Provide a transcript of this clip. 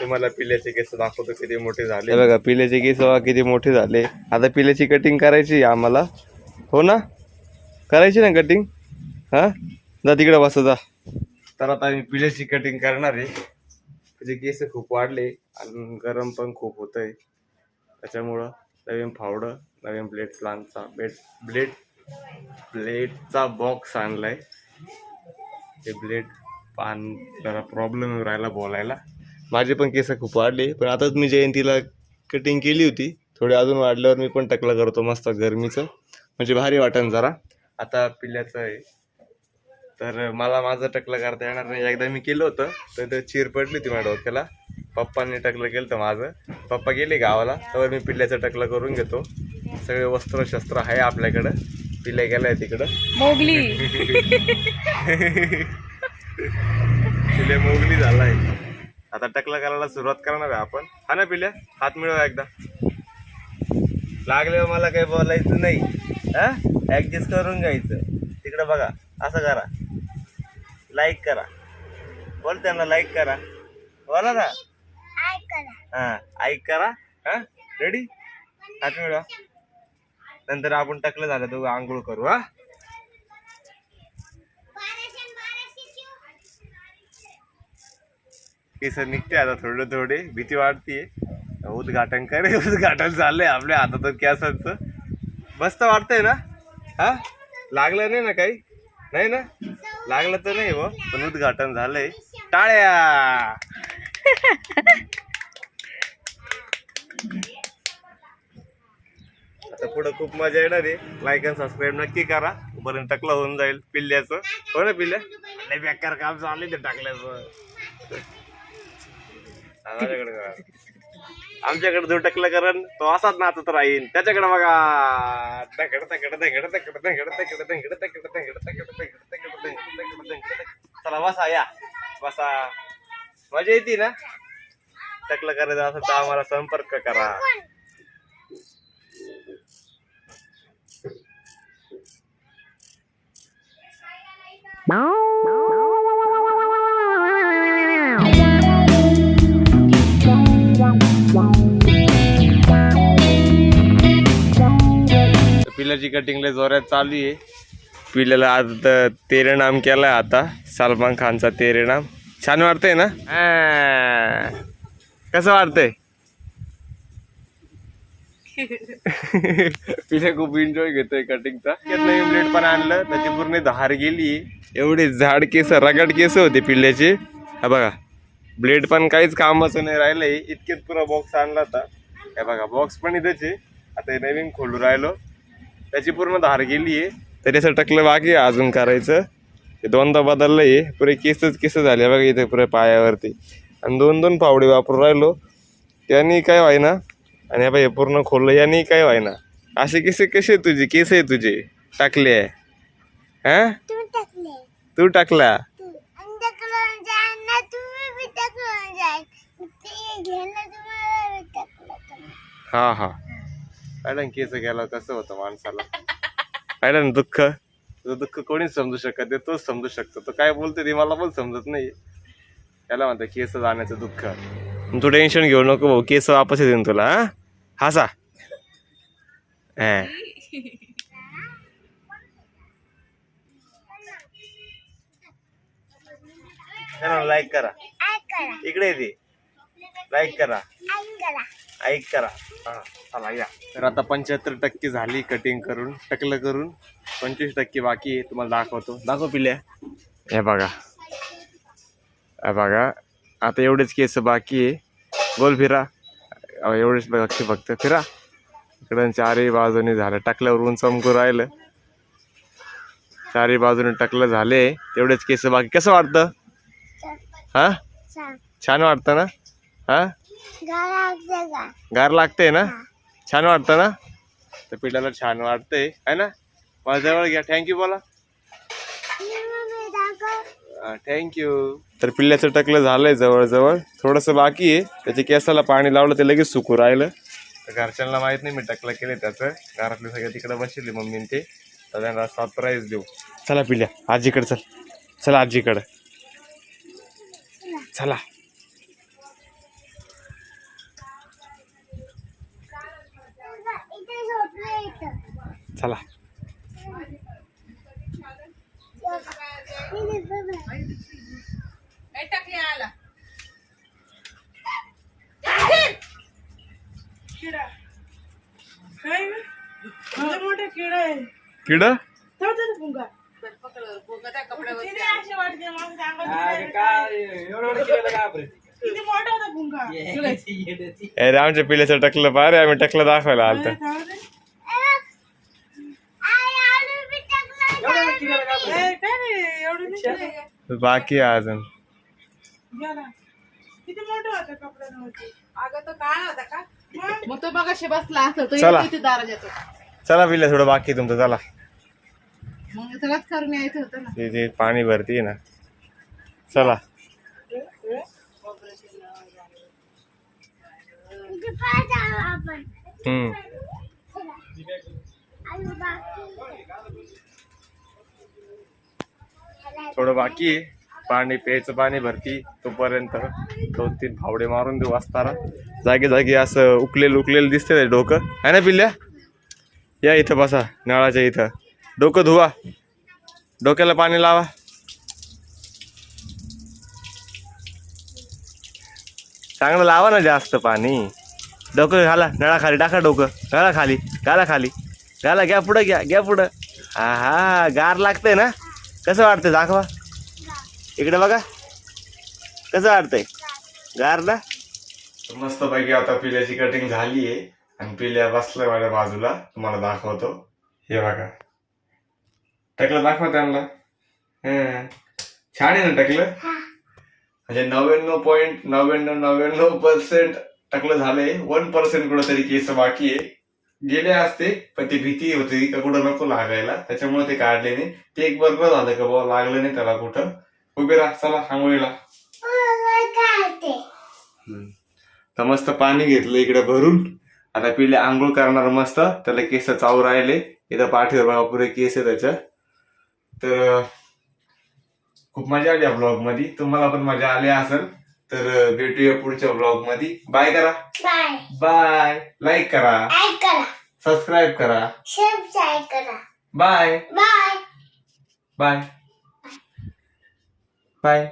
तुम्हाला पिल्याचे केस दाखवतो किती मोठे झाले बघा. पिल्याचे केस बघा किती मोठे झाले. आता पिल्याची कटिंग करायची आम्हाला, हो ना? करायची ना कटिंग? हा, जा तिकडे बसा जा. तर आता मी पिल्याची कटिंग करणार आहे. त्याचे केस खूप वाढले आणि गरम पण खूप होत आहे. त्याच्यामुळं नवीन फावडं, नवीन ब्लेडचा बॉक्स आणलाय. ते ब्लेड पान जरा प्रॉब्लेम राहिला बोलायला. माझे पण केस खूप वाढले, पण आताच मी जयंतीला कटिंग केली होती. थोडे अजून वाढल्यावर मी पण टकला करतो मस्त गरमीचं, म्हणजे भारी वाटण जरा. आता पिल्ल्याचं आहे तर मला माझं टकलं करता येणार नाही. एकदा मी केलं होतं तर ते चीर पडली होती माझ्या डोक्याला. पप्पांनी टकलं केलं होतं माझं. पप्पा गेले गावाला तर मी पिल्ल्याचं टकलं करून घेतो. सगळे वस्त्र शस्त्र आहे आपल्याकडं. पिल्ल्या गेलाय तिकडं मोगली. पिल्ल्या मोगली झालाय. आता टकलं करायला सुरुवात करणार आहे आपण, हा ना पिल्ल्या? हात मिळवा एकदा. लागल्यावर मला काही बोलायचं नाही, हा? ऍडजस्ट करून घ्यायचं. तिकडं बघा, असं करा, लाईक करा. बोल त्यांना लाईक करा, बोला ना. हा, ऐक करा. हा, रेडी? हात मिळवा. नंतर आपण टकलं झालं तर आंघोळ करू. हा, केस निघते आता थोडे थोडे. भीती वाटतीये. उद्घाटन चाललंय आपल्या हातातून केसांचं. मस्त वाटतंय ना? हा, लागलं नाही ना काही? नाही ना, लागलं तर नाही हो, पण उद्घाटन झालंय. टाळ्या. आता पुढं खूप मजा येणार आहे. लाईक आणि सबस्क्राईब नक्की करा. पर्यंत टकलं होऊन जाईल पिल्ल्याचं, हो ना पिल्ल्या? नाही बेकार काम चाललंय ते टाकल्याचं. माझ्याकडे करा. आमच्याकडे जो टकलं करण तो असाच नाचत राहील. त्याच्याकडे बघा. चला बसा, या बसा. मजा येते ना? टकलं करायचं असं तर आम्हाला संपर्क करा. पिल्याची कटिंग लय जोरात चालू आहे. पिल्याला आज तेरे नाम केलाय आता, सलमान खानचा तेरे नाम. छान वाटतंय ना? कसं वाटतंय? पिल्या खूप एन्जॉय घेतोय कटिंगचा. नवीन ब्लेड पण आणलं, त्याची पूर्ण धार गेली. एवढे झाड केस, रगड केस होते पिल्याचे. हा बघा, ब्लेड पण काहीच कामाचं नाही राहिलंय. इतकेच पुरा बॉक्स आणला होता. हे बघा, बॉक्स पण इथेच आहे. आता हे नवीन खोलू राहिलो. त्याची पूर्ण धार गेली आहे. तरी असं टकलं बाकी आहे अजून करायचं. हे दोनदा बदललंय. पुरे केस झाले बघा इथे पुरे पायावरती. आणि दोन फावडे वापरून राहिलो, त्यांनी काय व्हायना. आणि हे पूर्ण खोललं, यांनी काय व्हायना. असे कसे तुझे केस आहे तुझे टाकले आहे? हा, तू टाकला. हा हा, पाहिलं केस गेला कसं होतं माणसाला. पाहिलं ना दुःख. तुझं दुःख कोणीच समजू शकत, तोच समजू शकतो. तो काय बोलतो ते मला पण समजत नाही. त्याला म्हणतं केस जाण्याचं दुःख. तू टेन्शन घेऊ नको भाऊ, केस वापस येतील तुला. हा, हासा. लाईक करा, इकडे येते. लाईक करा, ऐक करा. हा, चला या. तर आता 75% झाली कटिंग करून, टकलं करून. 25% बाकी आहे. तुम्हाला दाखव पिल्या. हे बघा, हे बघा. आता एवढेच केस बाकी आहे. गोल फिरा. एवढेच बाकी, फक्त फिरा. इकडं चारही बाजूने झालं. टकल्यावर ऊन चमकू राहिलं. चारही बाजूने टकलं झाले. तेवढेच केस बाकी. कसं वाटतं? हा, छान वाटतं ना? हा, गार लागते ना? छान वाटतं ना? तर पिल्याला छान वाटतंय है ना? माझ्या जवळ घ्या. थँक्यू बोला. थँक्यू. तर पिल्ल्याचं टकलं झालंय जवळजवळ. थोडंसं बाकी आहे. त्याच्या केसाला पाणी लावलं ते लगेच सुकू राहिलं. तर घरच्यांना माहित नाही मी टकलं केलं त्याचं. घरातले सगळे तिकडे बसले मम्मीन ते. तर त्यांना सरप्राईज देऊ. चला पिल्या, आजीकडे चल. चला आजीकडे चला. चला किडा अरे आमच्या पिल्याचं टकलं पारे आम्ही टकलं दाखवायला आलत बाकी आहे अजून मग तो बघा बसला असतो चला. किती दारा देतो चला पिल्या थोडं बाकी तुमचं चला मग सगळंच करून यायचं होतं ना ते पाणी भरती ना चला थोडं बाकी आहे पाणी प्यायचं पाणी भरती तोपर्यंत 2-3 फावडे मारून देऊ असताना जागी जागी असं उकलेलं दिसते ते डोकं आहे ना पिल्ल्या या इथं बसा नळाच्या इथं डोकं धुवा डोक्याला पाणी लावा चांगलं लावा ना जास्त पाणी डोकं घाला नळाखाली टाका डोकं घाला खाली घाला घ्या पुढं हा हा गार लागतंय ना कसं वाटतंय दाखवा इकडे बघा कसं वाटतंय गार ना मस्त पैकी आता पिल्याची कटिंग झाली आहे आणि पिल्या बसलाय माझ्या बाजूला तुम्हाला दाखवतो हे बघा टकलं दाखवा त्यांना छान आहे ना टकलं म्हणजे 99.99% टकलं झालंय 1% कुठंतरी केस बाकी आहे गेले असते पण ती भीती होती का कुठं नको लागायला त्याच्यामुळे ते काढले नाही ते एक बरोबर झालं का बाबा लागलं नाही त्याला कुठं उभे राहा चला आंघोळीला तर मस्त पाणी घेतलं इकडे भरून आता पिले आंघोळ करणार मस्त त्याला केस चावू राहिले इथं पाठीवर बापुरे केस आहे त्याच्या तर खूप मजा आली या ब्लॉग मध्ये तुम्हाला पण मजा आली असेल तर भेटूया पुढच्या ब्लॉग मध्ये बाय करा बाय लाईक करा सबस्क्राईब करा बाय बाय बाय बाय